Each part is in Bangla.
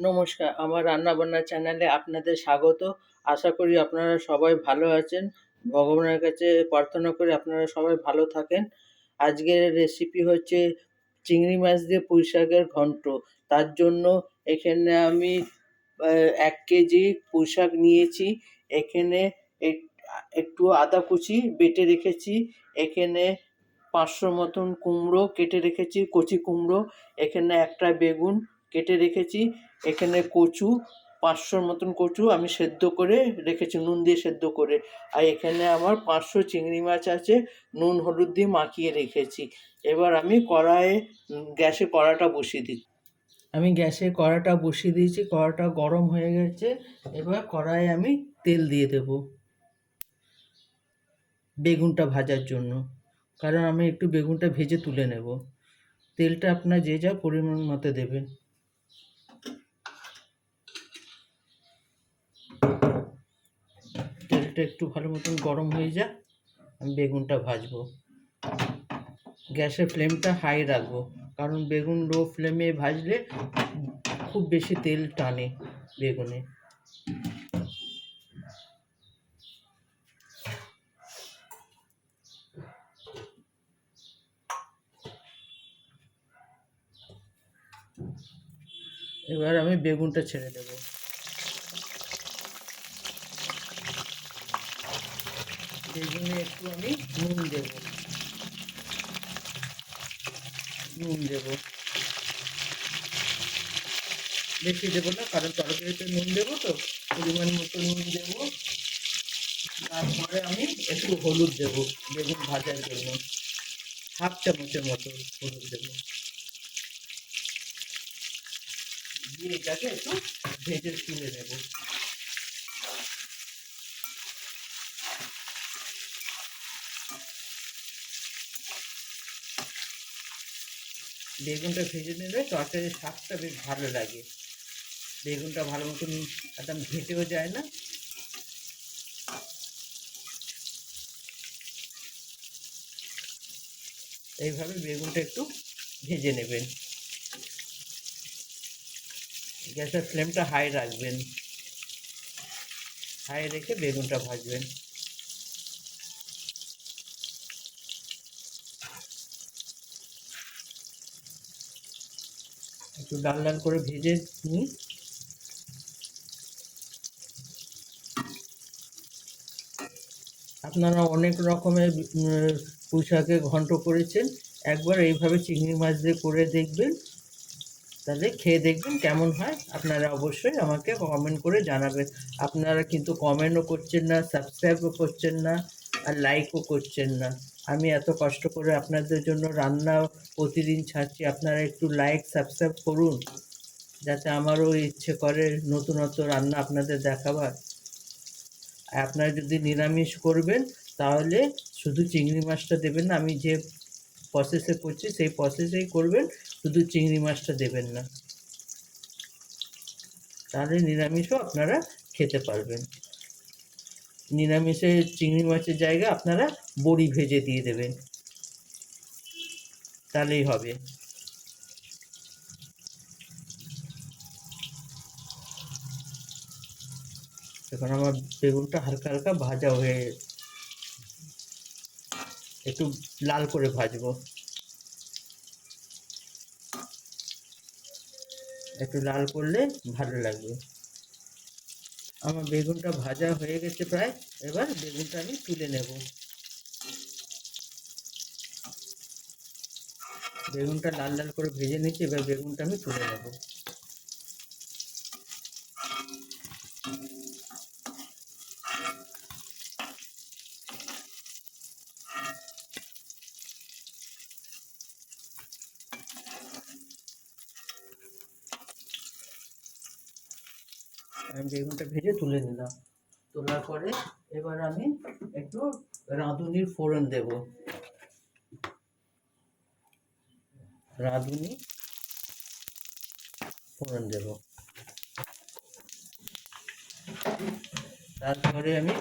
নমস্কার, আমার রান্নাবান্না চ্যানেলে আপনাদের স্বাগত। আশা করি আপনারা সবাই ভালো আছেন। ভগবানের কাছে প্রার্থনা করি আপনারা সবাই ভালো থাকেন। আজকের রেসিপি হচ্ছে চিংড়ি মাছ দিয়ে পুঁই শাকের ঘন্ট। তার জন্য এখানে আমি ১ কেজি পুঁই শাক নিয়েছি। এখানে এক একটু আদা কুচি বেটে রেখেছি। এখানে ৫০০ মতন কুমড়ো কেটে রেখেছি, কচি কুমড়ো। এখানে একটা বেগুন কেটে রেখেছি। এখানে কচু ৫০০ মতন কচু আমি সেদ্ধ করে রেখেছি, নুন দিয়ে সেদ্ধ করে। আর এখানে আমার ৫০০ চিংড়ি মাছ আছে, নুন হলুদ দিয়ে মাখিয়ে রেখেছি। এবার আমি গ্যাসে কড়াটা বসিয়ে দিচ্ছি। আমি গ্যাসে কড়াটা বসিয়ে দিয়েছি, কড়াটা গরম হয়ে গেছে। এবার কড়াইয়ে আমি তেল দিয়ে দেব বেগুনটা ভাজার জন্য, কারণ আমি একটু বেগুনটা ভেজে তুলে নেব। তেলটা আপনার যে যা পরিমাণ মতো দেবেন। তেলটা একটু ভালো মতন গরম হয়ে যাক, আমি বেগুনটা ভাজবো। গ্যাসের ফ্লেমটা হাই রাখবো, কারণ বেগুন লো ফ্লেমে ভাজলে খুব বেশি তেল টানে বেগুনে। এবার আমি বেগুনটা ছেড়ে দেব। বেগুনে একটু আমি নুন দেব, বেশি দেবো না, কারণ তরকারিতে নুন দেবো তো, পরিমাণ মতো নুন দেবো। তারপরে আমি একটু হলুদ দেবো বেগুন ভাজার জন্য, 1/2 চামচের মতো হলুদ দেবো। দিয়ে এটাকে একটু ভেজে তুলে নেব। বেগুনটা ভেজে নিলে তরকারির স্বাদটা বেশ ভালো লাগে। বেগুনটা ভালো মতন একদম ঘেঁটেও যায় না। এইভাবে বেগুনটা একটু ভেজে নেবেন। গ্যাসের ফ্লেমটা হাই রাখবেন, হাই রেখে বেগুনটা ভাজবেন। একটু লাল লাল করে ভেজে নিই। আপনারা অনেক রকমের পুঁই শাকের ঘন্ট করেছেন, একবার এইভাবে চিংড়ি মাছ দিয়ে করে দেখবেন, তাহলে খেয়ে দেখবেন কেমন হয়। আপনারা অবশ্যই আমাকে কমেন্ট করে জানাবেন। আপনারা কিন্তু কমেন্টও করছেন না, সাবস্ক্রাইবও করছেন না, আর লাইকও করছেন না। আমি এত কষ্ট করে আপনাদের জন্য রান্না প্রতিদিন ছাড়ছি, আপনারা একটু লাইক সাবস্ক্রাইব করুন, যাতে আমারও ইচ্ছে করে নতুনত্ব রান্না আপনাদের দেখাবার। আর আপনারা যদি নিরামিষ করবেন তাহলে শুধু চিংড়ি মাছটা দেবেন না, আমি যে প্রসেসে করছি সেই প্রসেসেই করবেন, শুধু চিংড়ি মাছটা দেবেন না, তাহলে নিরামিষও আপনারা খেতে পারবেন। নিরামিষে চিংড়ি মাছের জায়গায় আপনারা বড়ি ভেজে দিয়ে দেবেন, তাহলেই হবে। এখন আমার বেগুনটা হালকা হালকা ভাজা হয়ে, একটু লাল করে ভাজবো, একটু লাল করলে ভালো লাগবে। আমার বেগুনটা ভাজা হয়ে গেছে প্রায়। এবার বেগুনটা আমি তুলে নেব। বেগুনটা লাল লাল করে ভেজে নিচ্ছি, এবার বেগুনটা আমি তুলে নেব। আমি বেগুনটা ভেজে তুলে নিলাম। তোলার পরে এবার আমি একটু রাঁধুনির ফোড়ন দেব। রাঁধুনি ফোড়ন দেব। তারপরে আমি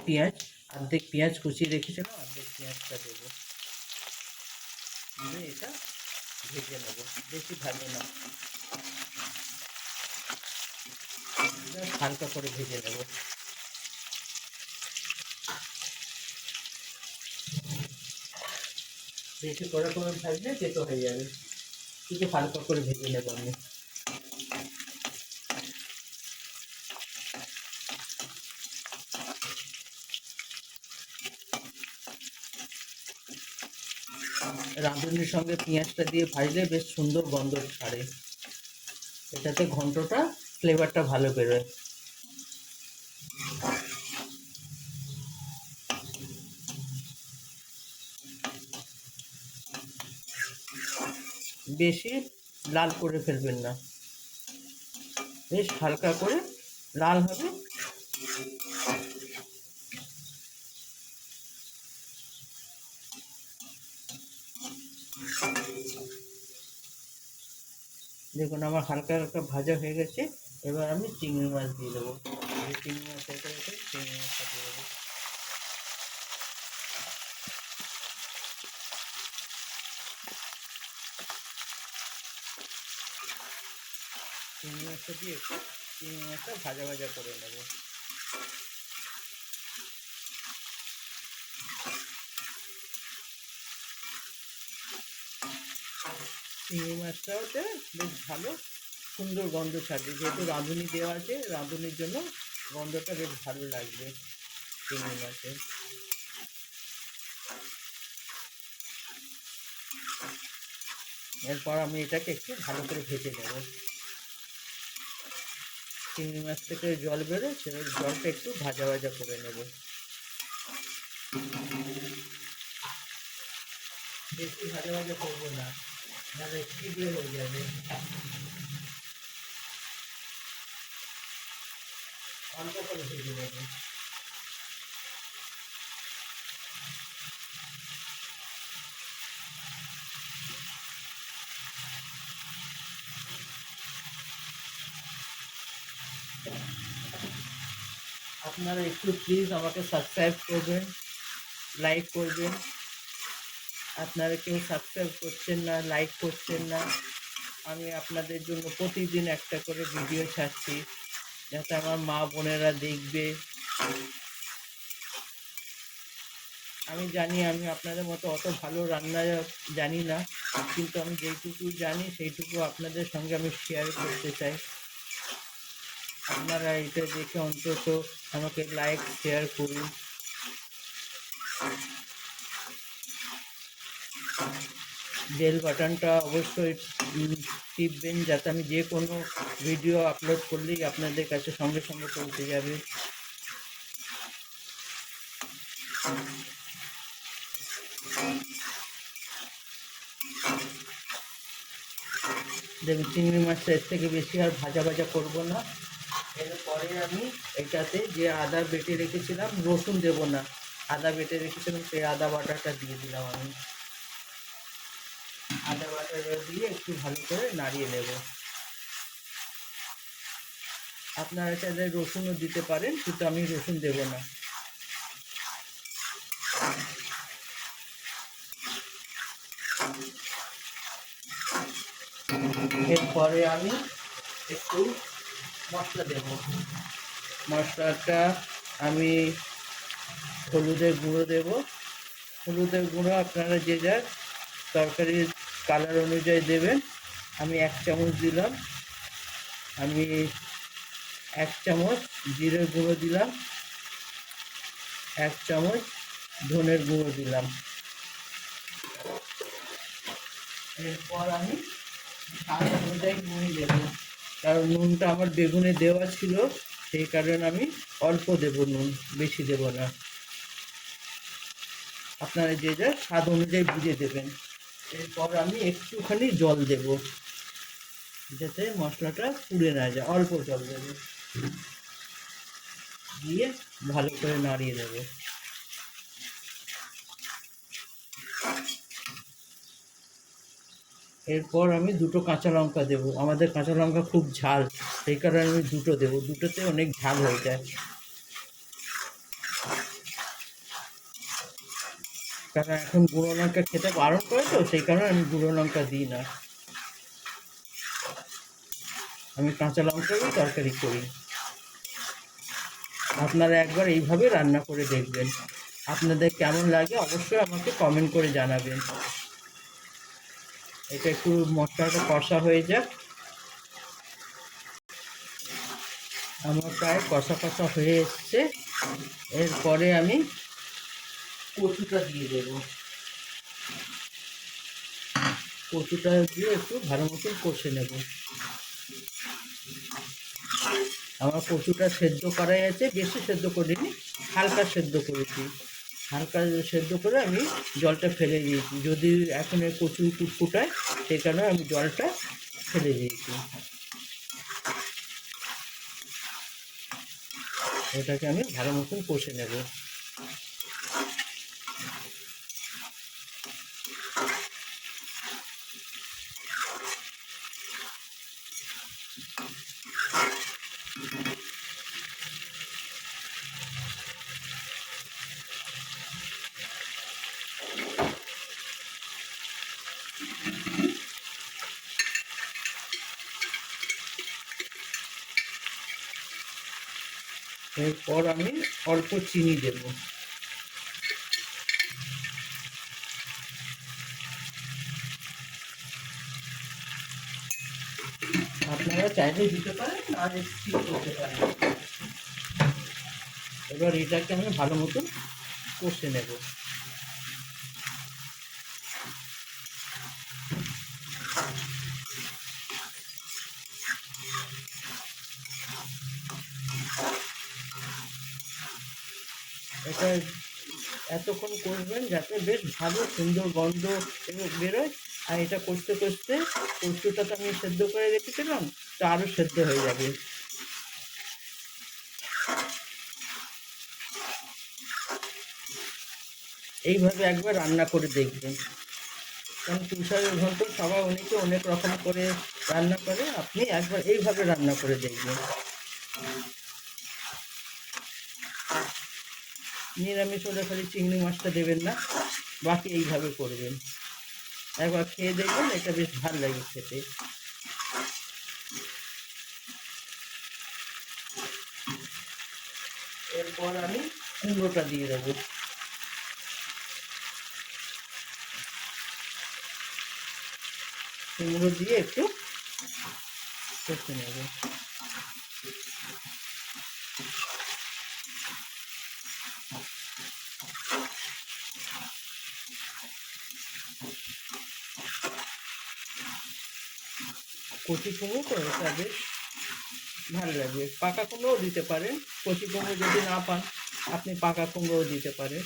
অর্ধেক পেঁয়াজ কুচিয়ে রেখেছিলাম, অর্ধেক পেঁয়াজটা দেবো। দিয়ে এটা ভেজে নেব, বেশি ভাজবো না। হালকা করে ভেজে নেব। বেশি করে ভাজলে তেতো হয়ে যাবে, শুধু হালকা করে ভেজে নেব আমি। রাঁধুনির সঙ্গে পেঁয়াজটা দিয়ে ভাজলে বেশ সুন্দর গন্ধ ছাড়ে, এটাতে ঘন্টটা ফ্লেভারটা ভালো বেরোয়। বেশি লাল করে ফেলবেন না, বেশ হালকা করে লাল হবে। দেখুন আমার হালকা হালকা ভাজা হয়ে গেছে। এবার আমি চিংড়ি মাছ দিয়ে দেবো, যে চিংড়ি মাছ রেখে চিংড়ি মাছটা দিয়ে দেবো। চিংড়ি মাছটা দিয়ে একটু চিংড়ি মাছটা ভাজা ভাজা করে নেব। চিংড়ি মাছটাতে বেশ ভালো সুন্দর গন্ধ ছাড়বে, যেহেতু রাঁধুনি দেওয়া আছে, রাঁধুনির জন্য গন্ধটা বেশ ভালো লাগবে চিংড়ি মাছের। এরপর আমি এটাকে একটু ভালো করে ভেজে নেব। চিংড়ি মাছ থেকে জল বেরোয়, সেটা জলটা একটু ভাজা ভাজা করে নেব। বেশি ভাজা ভাজা করবো না, নাহলে চিড়ে হয়ে যাবে। অল্প করে ভেজে নেব। আপনারা একটু প্লিজ আমাকে সাবস্ক্রাইব করবেন, লাইক করবেন। আপনারা কেউ সাবস্ক্রাইব করছেন না, লাইক করছেন না। আমি আপনাদের জন্য প্রতিদিন একটা করে ভিডিও ছাড়ছি, যাতে আমার মা বোনেরা দেখবে। আমি জানি আমি আপনাদের মতো অত ভালো রান্না জানি না, কিন্তু আমি যেইটুকু জানি সেইটুকু আপনাদের সঙ্গে আমি শেয়ার করতে চাই। আপনারা এটা দেখে অন্তত আমাকে লাইক শেয়ার করুন। বেল বাটনটা অবশ্যই টিপবেন, যাতে আমি যে কোনো ভিডিও আপলোড করলেই আপনাদের কাছে সঙ্গে সঙ্গে পৌঁছে যাবে। দেখুন চিংড়ি মাছটা এর থেকে বেশি আর ভাজা ভাজা করবো না। এরপরে আমি এটাতে যে আদা বেটে রেখেছিলাম, রসুন দেবো না, আদা বেটে রেখেছিলাম সেই আদা বাটাটা দিয়ে দিলাম আমি। আদা বাটাটা দিয়ে একটু ভালো করে নাড়িয়ে নেব। আপনারা চাইলে রসুনও দিতে পারেন, কিন্তু আমি রসুন দেব না। এরপরে আমি একটু মশলা দেব। মশলাটা আমি হলুদের গুঁড়ো দেব। হলুদের গুঁড়ো আপনারা যে যার তরকারির কালার অনুযায়ী দেবেন। আমি 1 চামচ দিলাম। আমি 1 চামচ জিরের গুঁড়ো দিলাম, 1 চামচ ধনের গুঁড়ো দিলাম। এরপর আমি স্বাদ অনুযায়ী নুন দেব, কারণ নুনটা আমার বেগুনে দেওয়া ছিল, সেই কারণে আমি অল্প দেব নুন, বেশি দেব না। আপনারা যে যার স্বাদ অনুযায়ী বুঝে দেবেন। এরপর আমি একটুখানি জল দেব, যাতে মশলাটা পুড়ে না যায়, অল্প জল দেব, দিয়ে ভালো করে নাড়িয়ে দেব। এরপর আমি 2টো কাঁচা লঙ্কা দেব। আমাদের কাঁচা লঙ্কা খুব ঝাল, সেই কারণে আমি 2টো দেব, 2টোতে অনেক ঝাল হয়ে যায়। কারণ এখন গুঁড়ো লঙ্কা খেতে বারণ করে, তো সেই কারণে আমি গুঁড়ো লঙ্কা দিই না, আমি কাঁচা লঙ্কারই তরকারি করি। আপনারা একবার এইভাবে রান্না করে দেখবেন। আপনাদের কেমন লাগে অবশ্যই আমাকে কমেন্ট করে জানাবেন। এটা একটু মশলাটা কষা হয়ে যাক। আমার প্রায় কষা কষা হয়ে এসছে। এরপরে আমি কচুটা দিয়ে দেব। কচুটা দিয়ে একটু ভালো মতন কষে নেব। আমার কচুটা সেদ্ধ করাই আছে, বেশি সেদ্ধ করিনি, হালকা সেদ্ধ করেছি। হালকা সেদ্ধ করে আমি জলটা ফেলে দিয়েছি, যদি এখন এই কচু কুটকুটায় সেই কারণে আমি জলটা ফেলে দিয়েছি। এটাকে আমি ভালো মতন কষে নেব। এরপর আমি অল্প চিনি দেব। আপনারা চাইলে দিতে পারেন আর স্কিপ করতে পারেন। এবার এটাকে আমি ভালো মতন কষে নেব। এটা এতক্ষণ কষবেন যাতে বেশ ভালো সুন্দর গন্ধ বেরোয়। আর এটা কষতে কষতে কচুটা তো আমি সেদ্ধ করে রেখেছিলাম, তো আরও সেদ্ধ হয়ে যাবে। এইভাবে একবার রান্না করে দেখবেন। কারণ পুঁইশাকের ঘন্ট সবাই অনেকে অনেক রকম করে রান্না করে, আপনি একবার এইভাবে রান্না করে দেখবেন। নিরামিষ হলে খালি চিংড়ি মাছটা দেবেন না, বাকি এইভাবে করবেন। একবার খেয়ে দেখবেন, এটা বেশ ভালো লাগে খেতে। এরপর আমি কুমড়োটা দিয়ে দেবো। কুমড়ো দিয়ে একটু কষে নেব। কচি কুমড়ো তো এটা বেশ ভালো লাগবে। পাকা কুমড়োও দিতে পারেন, কচি কুমড়ো যদি না পান আপনি পাকা কুমড়োও দিতে পারেন।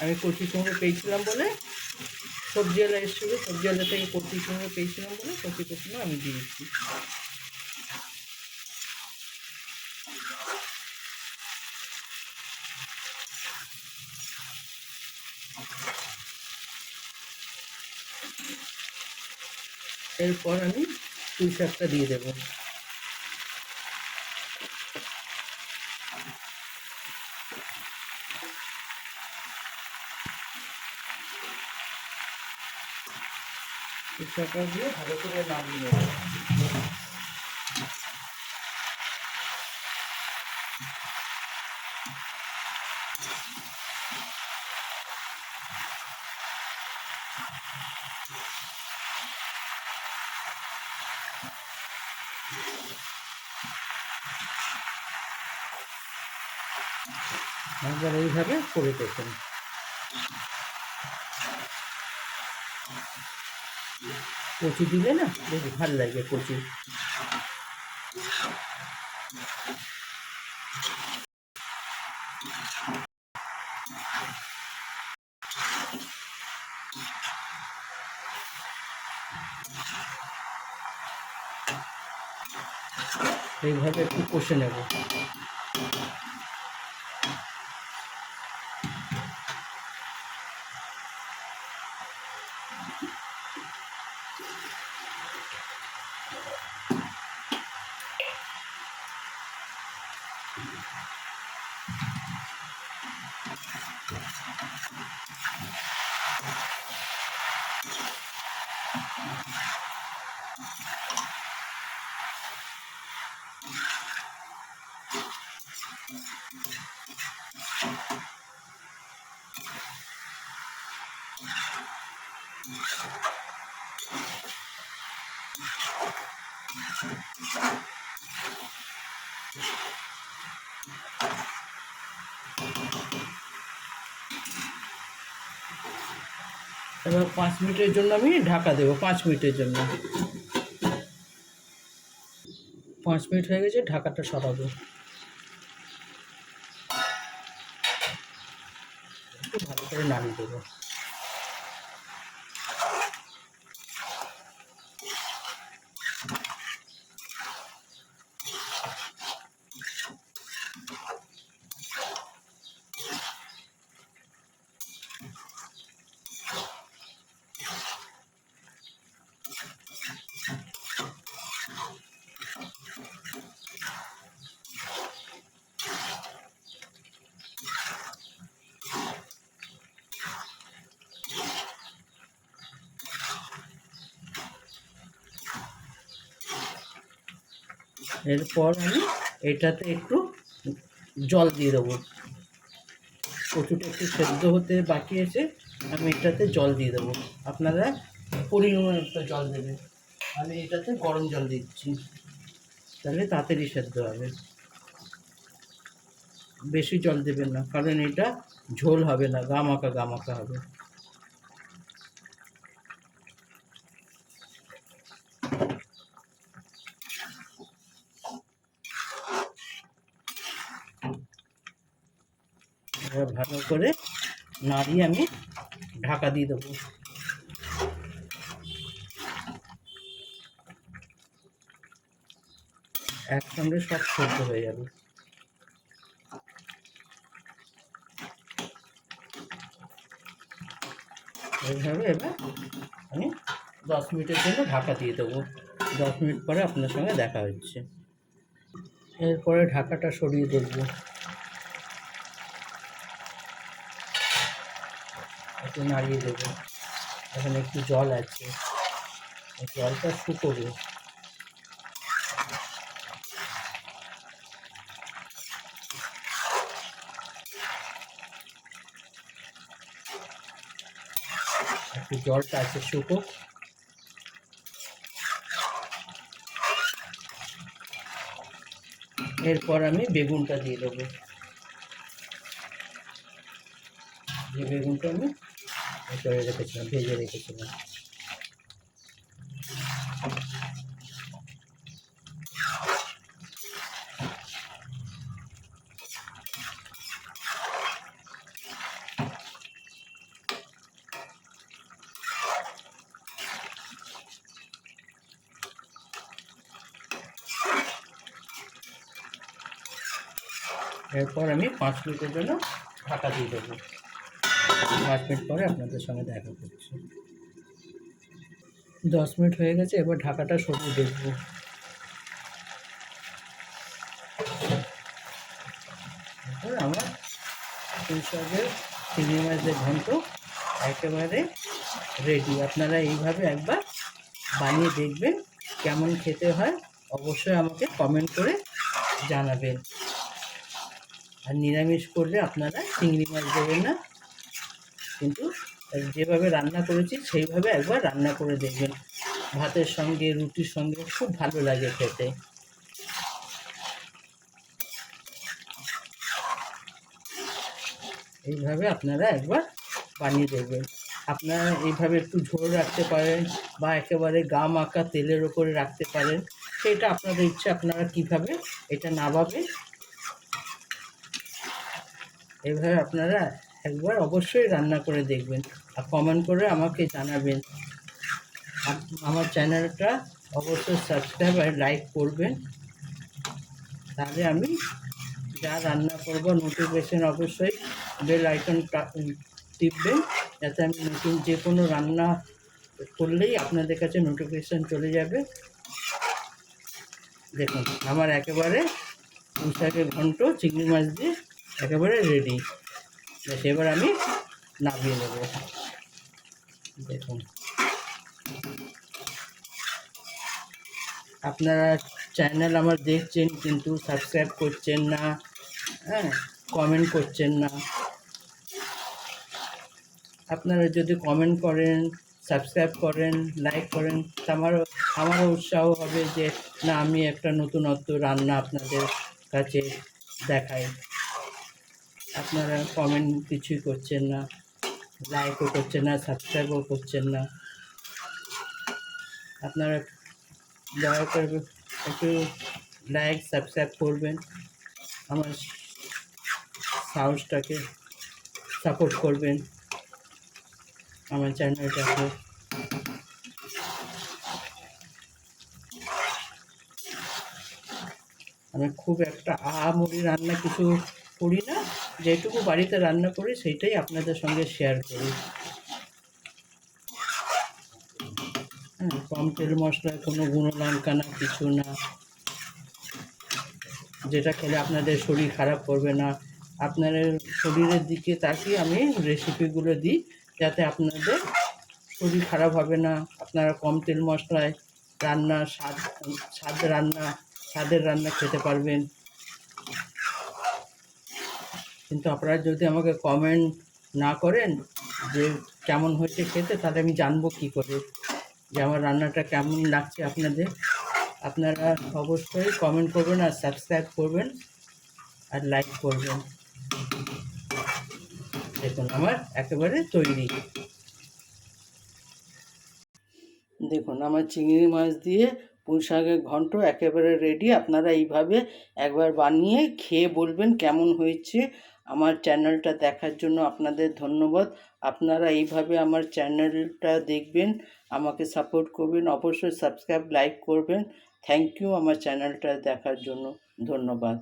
আমি কচি কুমড়ো পেয়েছিলাম বলে, সবজিওয়ালা এসেছিল, সবজিওয়ালা থেকে কচি কুমড়ো পেয়েছিলাম বলে কচি কুমড়ো আমি দিয়েছি। এরপর আমি পুঁই শাকটা দিয়ে দেবো। পুঁই শাকটা দিয়ে ভালো করে নামিয়ে নেব। একবার এইভাবে করে দেখুন। কচু দিলে না বেশ ভালো লাগে কচু। এইভাবে একটু কষে নেব। এবার 5 মিনিটের জন্য আমি ঢাকা দেবো, 5 মিনিটের জন্য। 5 মিনিট হয়ে গেছে, ঢাকাটা সরাবো। একটু ভালো করে নাড়িয়ে দেবো। এরপর আমি এটাতে একটু জল দিয়ে দেবো। কচুটা একটু সেদ্ধ হতে বাকি আছে, আমি এটাতে জল দিয়ে দেবো। আপনারা পরিমাণ একটা জল দেবেন। আমি এটাতে গরম জল দিচ্ছি, তাহলে তাড়াতাড়ি সেদ্ধ হবে। বেশি জল দেবেন না, কারণ এটা ঝোল হবে না, গামাখা গামাখা হবে। এবার ভালো করে নাড়িয়ে আমি ঢাকা দিয়ে দেবো। একসঙ্গে সব সেদ্ধ হয়ে যাবে। এইভাবে এবার আমি 10 মিনিটের জন্য ঢাকা দিয়ে দেবো। 10 মিনিট পরে আপনার সঙ্গে দেখা হচ্ছে। এরপরে ঢাকাটা সরিয়ে দেখবো, একটু নাড়িয়ে দেবো। এখানে একটু জল আছে, এই জলটা শুকোবে। একটু জলটা আছে, শুকো। এরপর আমি বেগুনটা দিয়ে দেবো, যে বেগুনটা আমি করে রেখেছিলাম, ভেজে রেখেছিলাম। এরপর আমি 5 মিনিটের জন্য ঢাকা দিয়ে দেবো। 5 মিনিট পরে আপনাদের সঙ্গে দেখা করছি। 10 মিনিট হয়ে গেছে, এবার ঢাকাটা সরিয়ে দেখবো। এরপর আমার পুঁইশাকের চিংড়ি মাছের ঘন্ট একেবারে রেডি। আপনারা এইভাবে একবার বানিয়ে দেখবেন, কেমন খেতে হয় অবশ্যই আমাকে কমেন্ট করে জানাবেন। আর নিরামিষ করলে আপনারা চিংড়ি মাছ দেবেন না, কিন্তু যেভাবে রান্না করেছি সেইভাবে একবার রান্না করে দেখবেন। ভাতের সঙ্গে, রুটির সঙ্গে খুব ভালো লাগে খেতে। এইভাবে আপনারা একবার বানিয়ে দেখবেন। আপনারা এইভাবে একটু ঝোল রাখতে পারেন, বা একেবারে গা মাখা তেলের ওপরে রাখতে পারেন, সেটা আপনাদের ইচ্ছা, আপনারা কীভাবে এটা নামাবেন। এইভাবে আপনারা একবার অবশ্যই রান্না করে দেখবেন, আর কমেন্ট করে আমাকে জানাবেন। আমার চ্যানেলটা অবশ্যই সাবস্ক্রাইব আর লাইক করবেন, তাহলে আমি যা রান্না করব নোটিফিকেশন অবশ্যই বেল আইকনটা টিপবেন, যাতে আমি নতুন যে কোনো রান্না করলেই আপনাদের কাছে নোটিফিকেশান চলে যাবে। দেখুন আমার একেবারে পুঁইশাকের ঘন্ট চিংড়ি মাছ দিয়ে একেবারে রেডি। এবার আমি নামিয়ে নেব। দেখুন আপনারা চ্যানেল আমার দেখছেন কিন্তু সাবস্ক্রাইব করছেন না, হ্যাঁ, কমেন্ট করছেন না। আপনারা যদি কমেন্ট করেন, সাবস্ক্রাইব করেন, লাইক করেন, তা আমারও উৎসাহ হবে যে না, আমি একটা নতুনত্ব রান্না আপনাদের কাছে দেখাই। আপনারা কমেন্ট কিছুই করছেন না, লাইকও করছেন না, সাবস্ক্রাইবও করছেন না। আপনারা দয়া করে একটু লাইক সাবস্ক্রাইব করবেন, আমার সাহসটাকে সাপোর্ট করবেন, আমার চ্যানেলটাকে। আমি খুব একটা আহামরি রান্না কিছু করি না, যেটুকু বাড়িতে রান্না করি সেইটাই আপনাদের সঙ্গে শেয়ার করি। হ্যাঁ, কম তেল মশলায় কোনো গুঁড়ো লঙ্কা না, কিছু না, যেটা খেলে আপনাদের শরীর খারাপ করবে না। আপনাদের শরীরের দিকে তাকিয়ে আমি রেসিপিগুলো দিই, যাতে আপনাদের শরীর খারাপ হবে না। আপনারা কম তেল মশলায় রান্না স্বাদের রান্না খেতে পারবেন। কিন্তু আপনারা যদি আমাকে কমেন্ট না করেন যে কেমন হয়েছে খেতে, তাহলে আমি জানবো কী করে যে আমার রান্নাটা কেমন লাগছে আপনাদের। আপনারা অবশ্যই কমেন্ট করবেন, আর সাবস্ক্রাইব করবেন, আর লাইক করবেন। দেখুন আমার একেবারে তৈরি। দেখুন আমার চিংড়ি মাছ দিয়ে পুঁই শাকের ঘন্ট একেবারে রেডি। আপনারা এইভাবে একবার বানিয়ে খেয়ে বলবেন কেমন হয়েছে। আমার চ্যানেলটা দেখার জন্য আপনাদের ধন্যবাদ। আপনারা এইভাবে আমার চ্যানেলটা দেখবেন, আমাকে সাপোর্ট করবেন, অবশ্যই সাবস্ক্রাইব লাইক করবেন। থ্যাংক ইউ আমার চ্যানেলটা দেখার জন্য, ধন্যবাদ।